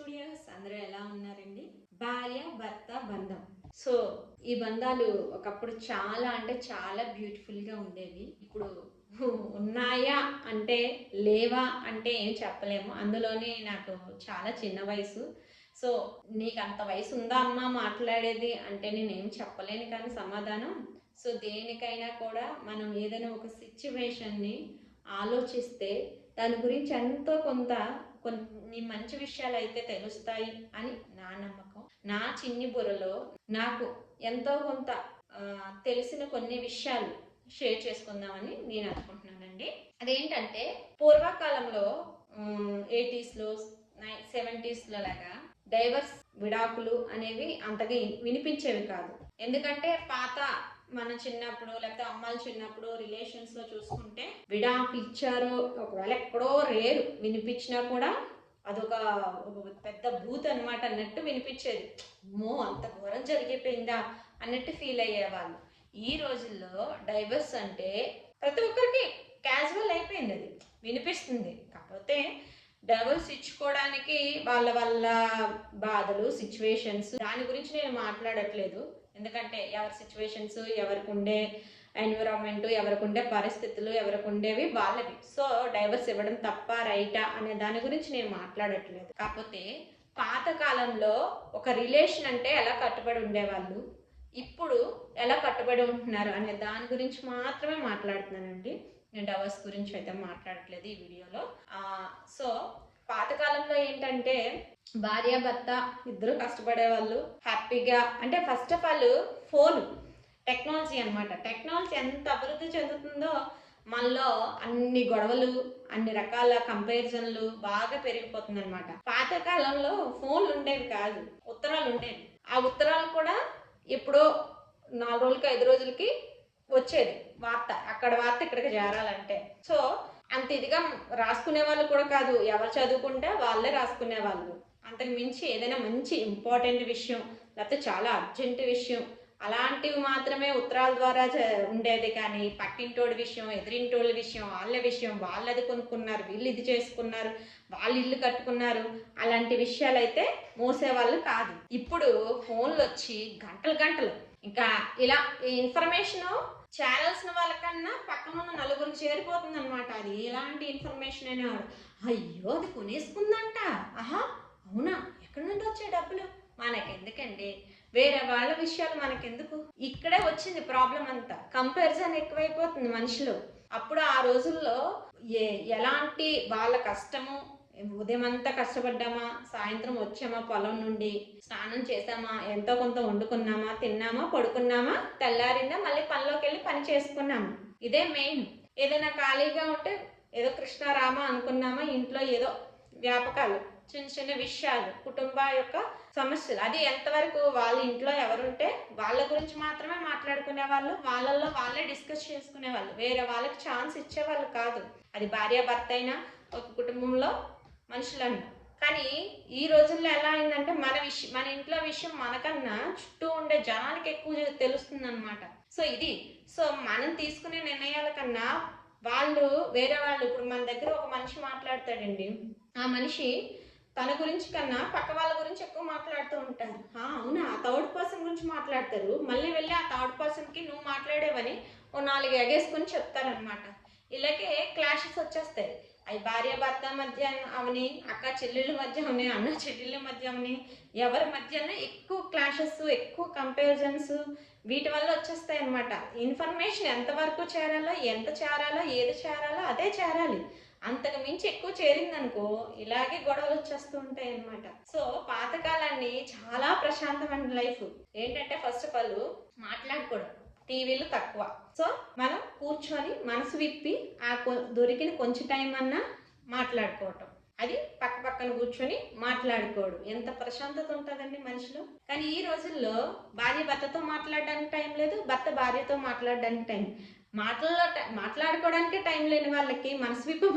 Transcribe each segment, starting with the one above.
Studios అందరూ ఎలా ఉన్నారండి? భార్య భర్త బంధం. సో ఈ బంధాలు ఒకప్పుడు చాలా అంటే చాలా బ్యూటిఫుల్ గా ఉండేవి. ఇప్పుడు ఉన్నాయా అంటే లేవా అంటే ఏం చెప్పలేము. అందులోనే నాకు చాలా చిన్న వయసు. సో నీకు అంత వయసు ఉందా అమ్మా మాట్లాడేది అంటే నేనేం చెప్పలేను కానీ సమాధానం. సో దేనికైనా కూడా మనం ఏదైనా ఒక సిచ్యువేషన్ని ఆలోచిస్తే దాని గురించి ఎంతో కొంత కొన్ని మంచి విషయాలు అయితే తెలుస్తాయి అని నా నమ్మకం. నా చిన్ని బుర్రలో నాకు ఎంతో కొంత తెలిసిన కొన్ని విషయాలు షేర్ చేసుకుందామని నేను అనుకుంటున్నానండి. అదేంటంటే పూర్వకాలంలో 80s లో లాగా డైవర్స్ విడాకులు అనేవి అంతగా వినిపించేవి కాదు. ఎందుకంటే పాత మన చిన్నప్పుడు లేకపోతే అమ్మాయిలు చిన్నప్పుడు రిలేషన్స్ లో చూసుకుంటే విడాకులు ఇచ్చారో ఒకవేళ ఎక్కడో రేరు వినిపించినా కూడా అదొక పెద్ద భూత్ అనమాట అన్నట్టు వినిపించేది. మో అంత ఘోరం జరిగిపోయిందా అన్నట్టు ఫీల్ అయ్యేవాళ్ళు. ఈ రోజుల్లో డైవర్స్ అంటే ప్రతి ఒక్కరికి క్యాజువల్ అయిపోయింది, అది వినిపిస్తుంది. కాకపోతే డైవర్స్ ఇచ్చుకోవడానికి వాళ్ళ వాళ్ళ బాధలు సిచ్యువేషన్స్ దాని గురించి నేను మాట్లాడట్లేదు. ఎందుకంటే ఎవరి సిచ్యువేషన్స్ ఎవరికి ఉండే ఎన్విరాన్మెంట్ ఎవరికి ఉండే పరిస్థితులు ఎవరికి ఉండేవి వాళ్ళవి. సో డైవర్స్ ఇవ్వడం తప్ప రైటా అనే దాని గురించి నేను మాట్లాడట్లేదు. కాకపోతే పాతకాలంలో ఒక రిలేషన్ అంటే ఎలా కట్టుబడి ఉండేవాళ్ళు, ఇప్పుడు ఎలా కట్టుబడి ఉంటున్నారు అనే దాని గురించి మాత్రమే మాట్లాడుతున్నానండి. నేను డైవర్స్ గురించి అయితే మాట్లాడట్లేదు ఈ వీడియోలో. సో పాతకాలంలో ఏంటంటే భార్య భర్త ఇద్దరు కష్టపడేవాళ్ళు హ్యాపీగా. అంటే first of all phone technology అనమాట. టెక్నాలజీ ఎంత అభివృద్ధి చెందుతుందో మనలో అన్ని గొడవలు అన్ని రకాల కంపారిజన్లు బాగా పెరిగిపోతుంది అనమాట. పాతకాలంలో ఫోన్లు ఉండేవి కాదు, ఉత్తరాలు ఉండేవి. ఆ ఉత్తరాలు కూడా ఎప్పుడో 4 రోజులకి 5 రోజులకి వచ్చేది వార్త. అక్కడ వార్త ఇక్కడికి చేరాలంటే సో అంత ఇదిగా రాసుకునే వాళ్ళు కూడా కాదు. ఎవరు చదువుకుంటే వాళ్ళే రాసుకునే వాళ్ళు. అంతకు మించి ఏదైనా మంచి ఇంపార్టెంట్ విషయం లేకపోతే చాలా అర్జెంట్ విషయం అలాంటివి మాత్రమే ఉత్తరాల ద్వారా ఉండేది. కానీ పక్కింటోడి విషయం ఎదురింటోళ్ళ విషయం వాళ్ళ విషయం వాళ్ళది కొనుక్కున్నారు వీళ్ళు ఇది చేసుకున్నారు వాళ్ళు ఇల్లు కట్టుకున్నారు అలాంటి విషయాలు అయితే మోసేవాళ్ళు కాదు. ఇప్పుడు ఫోన్లు వచ్చి గంటలు గంటలు ఇంకా ఇలా ఇన్ఫర్మేషన్ చేరాల్సిన వాళ్ళకన్నా పక్కన ఉన్న నలుగురికి చేరిపోతుంది అనమాట. అది ఎలాంటి ఇన్ఫర్మేషన్ అయినా అయ్యో అది కొనేసుకుందంట, ఆహా అవునా ఎక్కడి నుండి వచ్చే డబ్బులు మనకెందుకండి, వేరే వాళ్ళ విషయాలు మనకెందుకు. ఇక్కడే వచ్చింది ప్రాబ్లం అంతా. కంపారిజన్ ఎక్కువైపోతుంది మనుషులు. అప్పుడు ఆ రోజుల్లో ఎలాంటి వాళ్ళ కష్టము, ఉదయం అంతా కష్టపడ్డామా సాయంత్రం వచ్చామా పొలం నుండి స్నానం చేసామా ఎంతో కొంత వండుకున్నామా తిన్నామా పడుకున్నామా తెల్లారిందా మళ్ళీ పనిలోకి వెళ్ళి పని చేసుకున్నామా, ఇదే మెయిన్. ఏదైనా ఖాళీగా ఉంటే ఏదో కృష్ణారామ అనుకున్నామా, ఇంట్లో ఏదో వ్యాపకాలు చిన్న చిన్న విషయాలు కుటుంబ యొక్క సమస్యలు అది ఎంతవరకు వాళ్ళ ఇంట్లో ఎవరుంటే వాళ్ళ గురించి మాత్రమే మాట్లాడుకునే వాళ్ళు, వాళ్ళల్లో వాళ్ళే డిస్కస్ చేసుకునే వాళ్ళు, వేరే వాళ్ళకి ఛాన్స్ ఇచ్చేవాళ్ళు కాదు. అది భార్య భర్త అయినా ఒక కుటుంబంలో మనుషులన్నా. కానీ ఈ రోజుల్లో ఎలా అయిందంటే మన ఇంట్లో విషయం మనకన్నా చుట్టూ ఉండే జనాలకి ఎక్కువ తెలుస్తుంది అనమాట. సో ఇది సో మనం తీసుకునే నిర్ణయాల కన్నా వాళ్ళు వేరే వాళ్ళు, ఇప్పుడు మన దగ్గర ఒక మనిషి మాట్లాడతాడండి, ఆ మనిషి తన గురించి కన్నా పక్క వాళ్ళ గురించి ఎక్కువ మాట్లాడుతూ ఉంటారు. అవునా ఆ థర్డ్ పర్సన్ గురించి మాట్లాడతారు, మళ్ళీ వెళ్ళి ఆ థర్డ్ పర్సన్కి నువ్వు మాట్లాడేవని ఓ 4 ఎగేసుకొని చెప్తారనమాట. ఇలాగే క్లాషెస్ వచ్చేస్తాయి. అవి భార్య భర్త మధ్య అవని, అక్క చెల్లెళ్ళ మధ్య అవని, అన్న చెల్లెళ్ళ మధ్య అవని, ఎవరి మధ్యనే ఎక్కువ క్లాషెస్ ఎక్కువ కంపారిజన్స్ వీటి వల్ల వచ్చేస్తాయి అనమాట. ఇన్ఫర్మేషన్ ఎంతవరకు చేరాలో ఎంత చేరాలో ఏది చేరాలో అదే చేరాలి. అంతకు మించి ఎక్కువ చేరిందనుకో ఇలాగే గొడవలు వచ్చేస్తూ ఉంటాయి అనమాట. సో పాతకాలాన్ని చాలా ప్రశాంతమైన లైఫ్. ఏంటంటే ఫస్ట్ ఆఫ్ ఆల్ మాట్లాడుకోవడం, టీవీలు తక్కువ. సో మనం కూర్చొని మనసు విప్పి ఆ దొరికిన కొంచెం టైం అన్నా మాట్లాడుకోవటం, అది పక్క పక్కన కూర్చొని మాట్లాడుకోవడం ఎంత ప్రశాంతత ఉంటుందండి మనిషిలో. కానీ ఈ రోజుల్లో భార్య భర్తతో మాట్లాడడానికి టైం లేదు, భర్త భార్యతో మాట్లాడడానికి టైం. మాట్లాడుకోవడానికి టైం లేని వాళ్ళకి మనసు విప్పి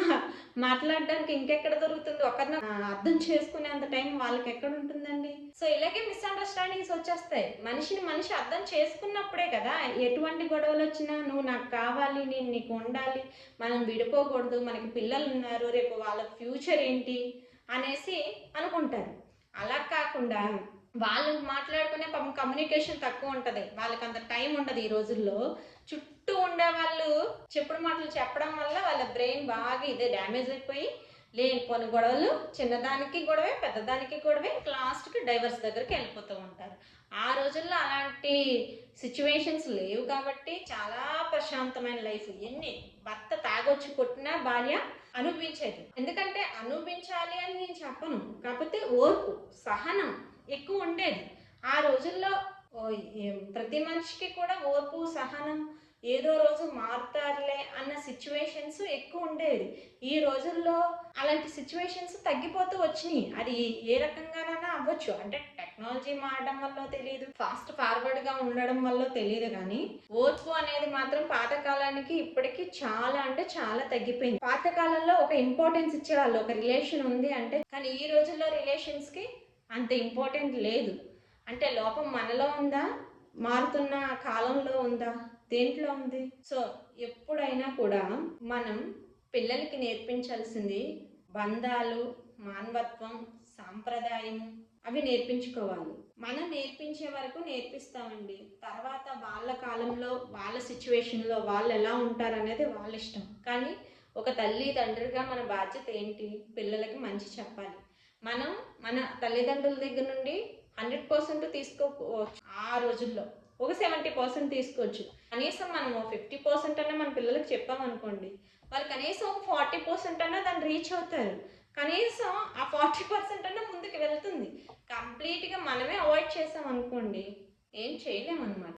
మాట్లాడడానికి ఇంకెక్కడ దొరుకుతుంది. ఒకరిని అర్థం చేసుకునేంత టైం వాళ్ళకి ఎక్కడ ఉంటుందండి. సో ఇలాగే మిస్అండర్స్టాండింగ్స్ వచ్చేస్తాయి. మనిషి అర్థం చేసుకున్నప్పుడే కదా ఎటువంటి గొడవలు వచ్చినా నువ్వు నాకు కావాలి నేను నీకు ఉండాలి మనం విడిపోకూడదు మనకి పిల్లలు ఉన్నారు రేపు వాళ్ళ ఫ్యూచర్ ఏంటి అనేసి అనుకుంటారు. అలా కాకుండా వాళ్ళు మాట్లాడుకునే పాపం కమ్యూనికేషన్ తక్కువ ఉంటుంది, వాళ్ళకి అంత టైం ఉండదు ఈ రోజుల్లో. చుట్టూ ఉండే వాళ్ళు చెప్పుడు మాటలు చెప్పడం వల్ల వాళ్ళ బ్రెయిన్ బాగా ఇదే డ్యామేజ్ అయిపోయి లేనిపోని గొడవలు, చిన్నదానికి గొడవే, పెద్దదానికి గొడవే, లాస్ట్కి డైవర్స్ దగ్గరికి వెళ్ళిపోతూ ఉంటారు. ఆ రోజుల్లో అలాంటి సిచ్యువేషన్స్ లేవు కాబట్టి చాలా ప్రశాంతమైన లైఫ్. ఎన్ని భర్త తాగొచ్చి కొట్టినా భార్య అనుభవించేది. ఎందుకంటే అనుభవించాలి అని నేను చెప్పను, కాకపోతే ఓర్పు, సహనం ఎక్కువ ఉండేది ఆ రోజుల్లో. ప్రతి మనిషికి కూడా ఓర్పు, సహనం, ఏదో రోజు మారుతారులే అన్న సిచ్యువేషన్స్ ఎక్కువ ఉండేది. ఈ రోజుల్లో అలాంటి సిచ్యువేషన్స్ తగ్గిపోతూ వచ్చినాయి. అది ఏ రకంగానైనా అవ్వచ్చు, అంటే టెక్నాలజీ మారడం వల్ల తెలియదు, ఫాస్ట్ ఫార్వర్డ్గా ఉండడం వల్ల తెలియదు, కానీ ఓర్పు అనేది మాత్రం పాతకాలానికి ఇప్పటికీ చాలా అంటే చాలా తగ్గిపోయింది. పాతకాలంలో ఒక ఇంపార్టెన్స్ ఇచ్చేవాళ్ళు, ఒక రిలేషన్ ఉంది అంటే. కానీ ఈ రోజుల్లో రిలేషన్స్కి అంత ఇంపార్టెంట్ లేదు. అంటే లోపం మనలో ఉందా, మారుతున్న కాలంలో ఉందా, దేంట్లో ఉంది? సో ఎప్పుడైనా కూడా మనం పిల్లలకి నేర్పించాల్సింది బంధాలు, మానవత్వం, సాంప్రదాయం, అవి నేర్పించుకోవాలి. మనం నేర్పించే వరకు నేర్పిస్తామండి, తర్వాత వాళ్ళ కాలంలో, వాళ్ళ సిచ్యువేషన్లో వాళ్ళు ఎలా ఉంటారనేది వాళ్ళ ఇష్టం. కానీ ఒక తల్లి తండ్రిగా మన బాధ్యత ఏంటి? పిల్లలకి మంచి చెప్పాలి. మనం మన తల్లిదండ్రుల దగ్గర నుండి 100% తీసుకోవచ్చు, ఆ రోజుల్లో ఒక 70% తీసుకోవచ్చు. కనీసం మనము 50% అన్నా మన పిల్లలకి చెప్పామనుకోండి, వాళ్ళు కనీసం ఒక 40% అన్నా దాన్ని రీచ్ అవుతారు. కనీసం ఆ 40% అన్నా ముందుకు వెళ్తుంది. కంప్లీట్గా మనమే అవాయిడ్ చేసాం అనుకోండి, ఏం చేయలేమన్నమాట.